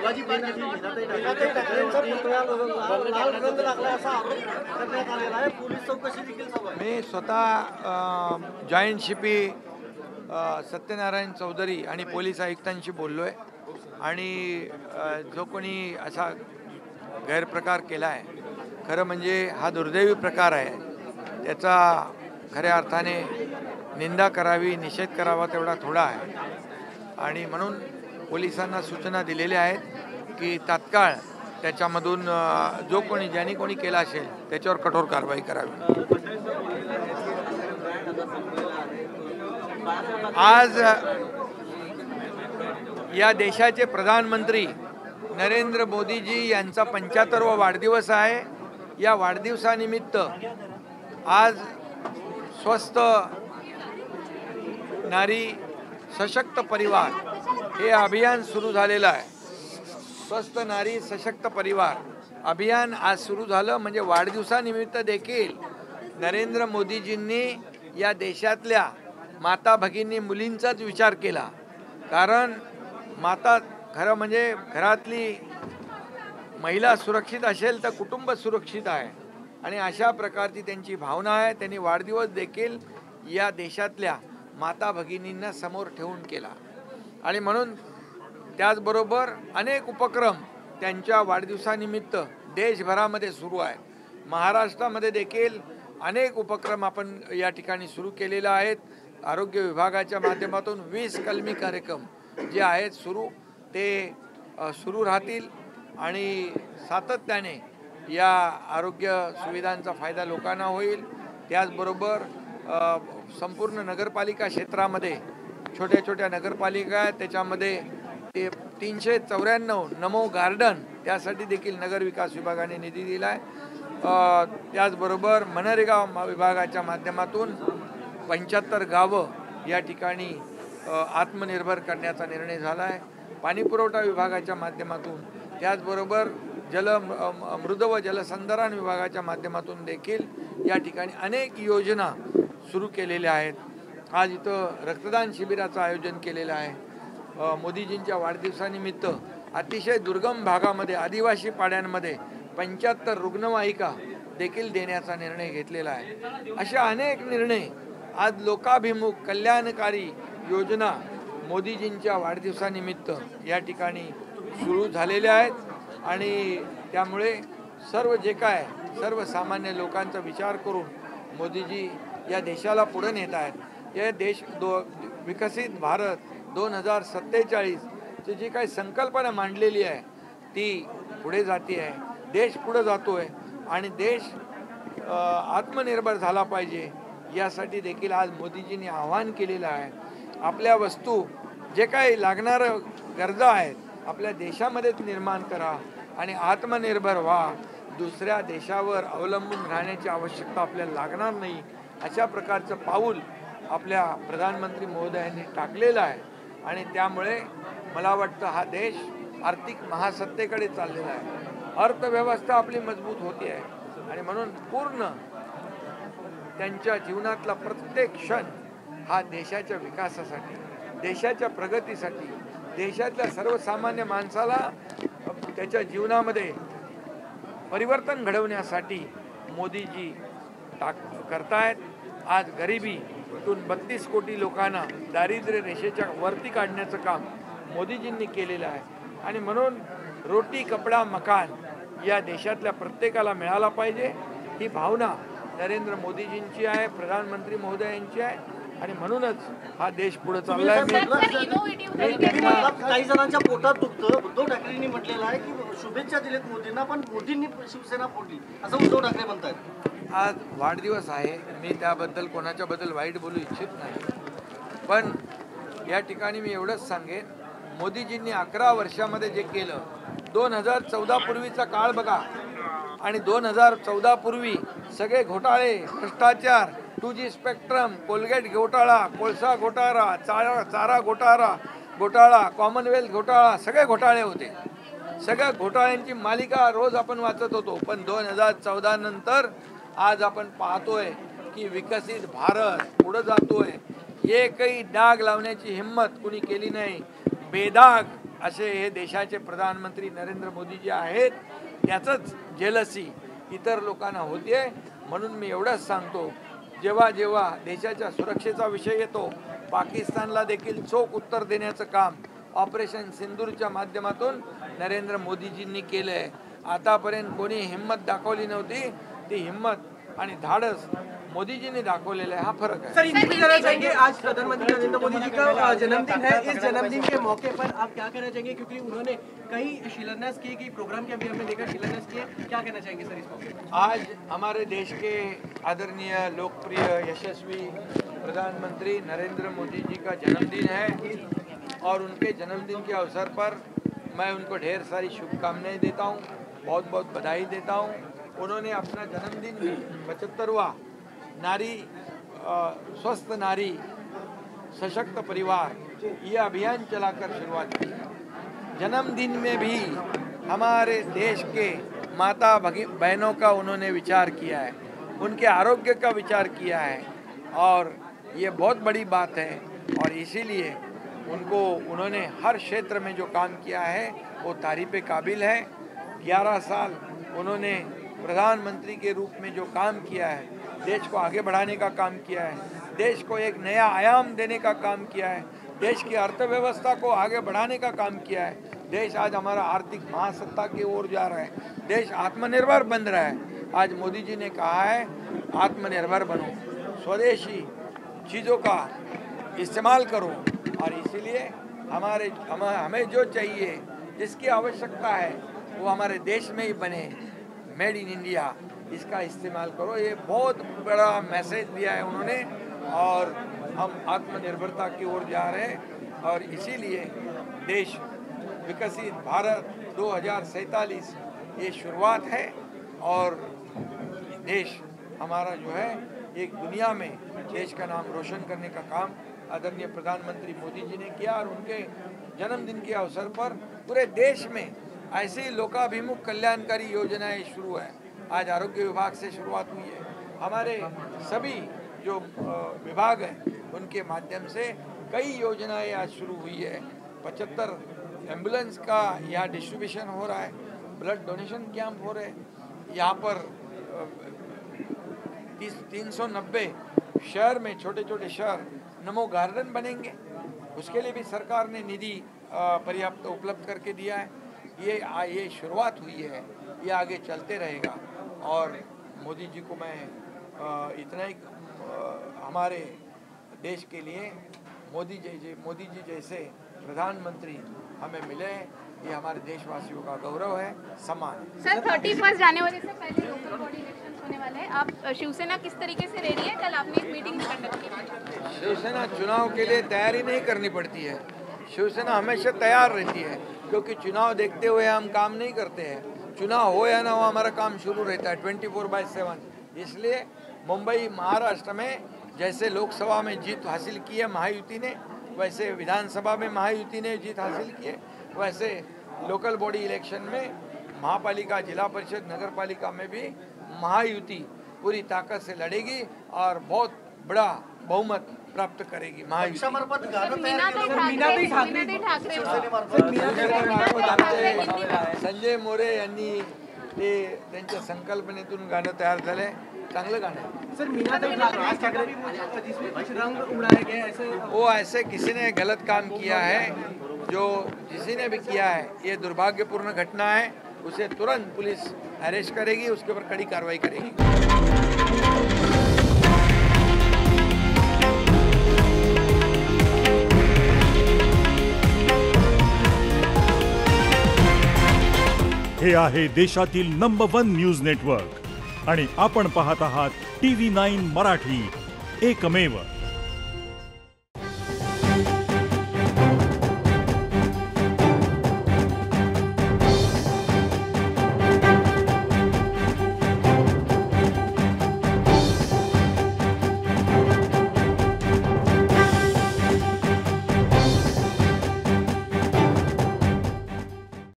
शिवाजी पार्कची मीनाताई ठाकरेंचा पुतळ्याला लाल रंग लागला असा आरोप करण्यात आलेला आहे. पोलीस चौकशी देखील सुरू आहे. मी स्वतः जॉईंट शिपी सत्यनारायण चौधरी आणि पोलीस आयुक्तांशी बोललो आहे आणि जो कोणी असा गैरप्रकार केला आहे, खरं म्हणजे हा दुर्दैवी प्रकार आहे, त्याचा खऱ्या अर्थाने निंदा करावी, निषेध करावा तेवढा थोडा आहे. आणि म्हणून पोलिसांना सूचना दिलेल्या आहेत की तात्काळ त्याच्यामधून जो कोणी ज्यांनी कोणी केला असेल त्याच्यावर कठोर कारवाई करावी. आज या देशाचे प्रधानमंत्री नरेंद्र मोदीजी यांचा 75वा वाढदिवस आहे. या वाढदिवसानिमित्त आज स्वस्थ नारी सशक्त परिवार हे अभियान सुरू झालेलं आहे. स्वस्थ नारी सशक्त परिवार अभियान आज सुरू झालं. म्हणजे वाढदिवसानिमित्त देखील नरेंद्र मोदीजींनी या देशातल्या माता भगिनी मुलींचाच विचार केला. कारण माता खरं म्हणजे घरातली महिला सुरक्षित असेल तर कुटुंब सुरक्षित आहे आणि अशा प्रकारची त्यांची भावना आहे. त्यांनी वाढदिवस देखील या देशातल्या माता भगिनींना समोर ठेवून केला आणि म्हणून त्याचबरोबर अनेक उपक्रम त्यांच्या वाढदिवसानिमित्त देशभरामध्ये सुरू आहेत. महाराष्ट्रामध्ये देखील अनेक उपक्रम आपण या ठिकाणी सुरू केलेले आहेत. आरोग्य विभागाच्या माध्यमातून 20 कलमी कार्यक्रम जे आहेत ते सुरू राहतील आणि सातत्याने या आरोग्य सुविधांचा फायदा लोकांना होईल. त्याचबरोबर संपूर्ण नगरपालिका क्षेत्रामध्ये छोट्या छोट्या नगरपालिका आहेत, त्याच्यामध्ये ते 394 नमो गार्डन त्यासाठी देखील नगर विकास विभागाने निधी दिला आहे. त्याचबरोबर मनरेगा विभागाच्या माध्यमातून 75 गावं या ठिकाणी आत्मनिर्भर करण्याचा निर्णय झाला आहे. पाणीपुरवठा विभागाच्या माध्यमातून त्याचबरोबर मृद व जलसंधारण विभागाच्या माध्यमातून देखील या ठिकाणी अनेक योजना सुरू केलेल्या आहेत. आज इथं रक्तदान शिबिराचं आयोजन केलेलं आहे. मोदीजींच्या वाढदिवसानिमित्त अतिशय दुर्गम भागामध्ये आदिवासी पाड्यांमध्ये 75 रुग्णवाहिका देखील देण्याचा निर्णय घेतलेला आहे. अशा अनेक निर्णय आज लोकाभिमुख कल्याणकारी योजना मोदीजींच्या वाढदिवसानिमित्त या ठिकाणी सुरू झालेल्या आहेत आणि त्यामुळे सर्वसामान्य लोकांचा विचार करून मोदीजी या देशाला पुढे नेत आहेत. हे विकसित भारत 2047 जी काही संकल्पना मांडलेली आहे ती पुढे जाते आहे. देश पुढे जातो आहे आणि देश आत्मनिर्भर झाला पाहिजे यासाठी देखील आज मोदीजींनी आवाहन केलेलं आहे. आपल्या वस्तू जे काही लागणारं गरजा आहेत आपल्या देशामध्येच निर्माण करा आणि आत्मनिर्भर व्हा. दुसऱ्या देशावर अवलंबून राहण्याची आवश्यकता आपल्याला लागणार नाही. अशा प्रकारचं पाऊल आपल्या प्रधानमंत्री महोदयांनी टाकलेलं आहे आणि त्यामुळे मला वाटतं हा देश आर्थिक महासत्तेकडे चाललेला आहे. अर्थव्यवस्था आपली मजबूत होती आहे आणि म्हणून पूर्ण त्यांच्या जीवनातला प्रत्येक क्षण हा देशाच्या विकासासाठी, देशाच्या प्रगतीसाठी, देशातल्या सर्वसामान्य माणसाला त्याच्या जीवनामध्ये परिवर्तन घडवण्यासाठी मोदीजी करतायत. आज गरिबीतून 32 कोटी लोकांना दारिद्र्य रेषेच्या वरती काढण्याचं काम मोदीजींनी केलेलं आहे आणि म्हणून रोटी कपडा मकान या देशातल्या प्रत्येकाला मिळाला पाहिजे ही भावना नरेंद्र मोदीजींची आहे, प्रधानमंत्री महोदयांची आहे आणि म्हणूनच हा देश पुढे चाललाय. काही जणांच्या पोटात दुखतं. उद्धव ठाकरेंनी म्हटलेलं आहे की शुभेच्छा दिलेत मोदींना, पण मोदींनी शिवसेना फोडली असं उद्धव ठाकरे म्हणतात. आज वाढदिवस आहे, मी त्याबद्दल कोणाच्याबद्दल वाईट बोलू इच्छित नाही, पण या ठिकाणी मी एवढंच सांगेन मोदीजींनी 11 वर्षामध्ये जे केलं, 2014 पूर्वीचा काळ बघा आणि 2014 पूर्वी सगळे घोटाळे, भ्रष्टाचार, 2G स्पेक्ट्रम, कोलगेट घोटाळा, कोळसा घोटाळा, चारा घोटाळा, कॉमनवेल्थ घोटाळा, सगळे घोटाळे होते. सगळ्या घोटाळ्यांची मालिका रोज आपण वाचत होतो. पण 2014 नंतर आज आपण पाहतोय की विकसित भारत पुढे जातोय. एकही डाग लावण्याची हिंमत कुणी केली नाही. बेदाग असे हे देशाचे प्रधानमंत्री नरेंद्र मोदी जे आहेत त्याचंच जेलसी इतर लोकांना होते. म्हणून मी एवढंच सांगतो, जेव्हा जेव्हा देशाच्या सुरक्षेचा विषय येतो, पाकिस्तानला देखील चोख उत्तर देण्याचं काम ऑपरेशन सिंदूरच्या माध्यमातून नरेंद्र मोदीजींनी केलं आहे. आतापर्यंत कोणी हिम्मत दाखवली नव्हती, ती हिम्मत आणि धाडस मोदी जी ने दाखवलेला है. हा फर्क है. सर, ये भी कहना चाहेंगे आज प्रधानमंत्री नरेंद्र मोदी जी का जन्मदिन है. इस जन्मदिन के मौके पर आप क्या कहना चाहेंगे, क्योंकि उन्होंने कई शिलान्यास किए, कई प्रोग्राम के अभी हमने देखा शिलान्यास किए, क्या कहना चाहेंगे सर इस मौके पर? आज हमारे देश के आदरणीय लोकप्रिय यशस्वी प्रधानमंत्री नरेंद्र मोदी जी का जन्मदिन है और उनके जन्मदिन के अवसर पर मैं उनको ढेर सारी शुभकामनाएं देता हूं, बहुत बहुत बधाई देता हूं. उन्होंने अपना जन्मदिन 75वां नारी स्वस्थ नारी सशक्त परिवार ये अभियान चलाकर शुरुआत की. जन्मदिन में भी हमारे देश के माता बहनों का उन्होंने विचार किया है, उनके आरोग्य का विचार किया है और ये बहुत बड़ी बात है. और इसीलिए उन्होंने हर क्षेत्र में जो काम किया है वो तारीफ़ काबिल है. 11 साल उन्होंने प्रधानमंत्री के रूप में जो काम किया है, देश को आगे बढ़ाने का काम किया है, देश को एक नया आयाम देने का काम किया है, देश की अर्थव्यवस्था को आगे बढ़ाने का काम किया है. देश आज हमारा आर्थिक महासत्ता की ओर जा रहा है, देश आत्मनिर्भर बन रहा है. आज मोदी जी ने कहा है आत्मनिर्भर बनो, स्वदेशी चीज़ों का इस्तेमाल करो और इसीलिए हमें जो चाहिए, जिसकी आवश्यकता है वो हमारे देश में ही बने, मेड इन इंडिया, इसका इस्तेमाल करो. ये बहुत बड़ा मैसेज दिया है उन्होंने और हम आत्मनिर्भरता की ओर जा रहे हैं और इसीलिए देश विकसित भारत 2047 ये शुरुआत है और देश हमारा जो है एक दुनिया में देश का नाम रोशन करने का काम आदरणीय प्रधानमंत्री मोदी जी ने किया. और उनके जन्मदिन के अवसर पर पूरे देश में ऐसी लोकाभिमुख कल्याणकारी योजनाएं शुरू है. आज आरोग्य विभाग से शुरुआत हुई है. हमारे सभी जो विभाग हैं उनके माध्यम से कई योजनाएं आज शुरू हुई है. 75 एम्बुलेंस का यहाँ डिस्ट्रीब्यूशन हो रहा है, ब्लड डोनेशन कैंप हो रहे हैं. यहाँ पर 390 शहर में छोटे छोटे शहर नमो गार्डन बनेंगे. उसके लिए भी सरकार ने निधि पर्याप्त उपलब्ध करके दिया है. ये शुरुआत हुई है, ये आगे चलते रहेगा. और मोदी जी को मैं इतना ही हमारे देश के लिए मोदी जी जैसे प्रधानमंत्री हमें मिले, ये हमारे देशवासियों का गौरव है, सम्मान है. सर 31 जनवरी से पहले लोकल बॉडी इलेक्शन होने वाले हैं. आप शिवसेना किस तरीके से रेडी है? कल आपने एक मीटिंग कंडक्ट की. शिवसेना चुनाव के लिए तैयारी नहीं करनी पड़ती है. शिवसेना हमेशा तैयार रहती है क्योंकि चुनाव देखते हुए हम काम नहीं करते हैं. चुनाव हो या ना हो हमारा काम शुरू रहता है 24/7. इसलिए मुंबई महाराष्ट्र में जैसे लोकसभा में जीत हासिल की है महायुति ने, वैसे विधानसभा में महायुति ने जीत हासिल की है, वैसे लोकल बॉडी इलेक्शन में महापालिका, जिला परिषद, नगर पालिका में भी महायुति पूरी ताकत से लड़ेगी और बहुत बड़ा बहुमत प्राप्त करेगी महायुति. संजय मोरे यांनी ते त्यांच्या संकल्पनेतून गाणं तयार झालंय, चांगलं गाणं है. सर, मीनाताई ठाकरे जिसमें कुछ रंग उड़ाए गए, ऐसे वो ऐसे किसी ने गलत काम किया है, जो किसी ने भी किया है, ये दुर्भाग्यपूर्ण घटना है. उसे तुरंत पुलिस अरेस्ट करेगी, उसके ऊपर कड़ी कार्रवाई करेगी. हे आहे देशातील नंबर 1 न्यूज नेटवर्क आणि आपण पाहत आहात TV9 मराठी, एकमेव.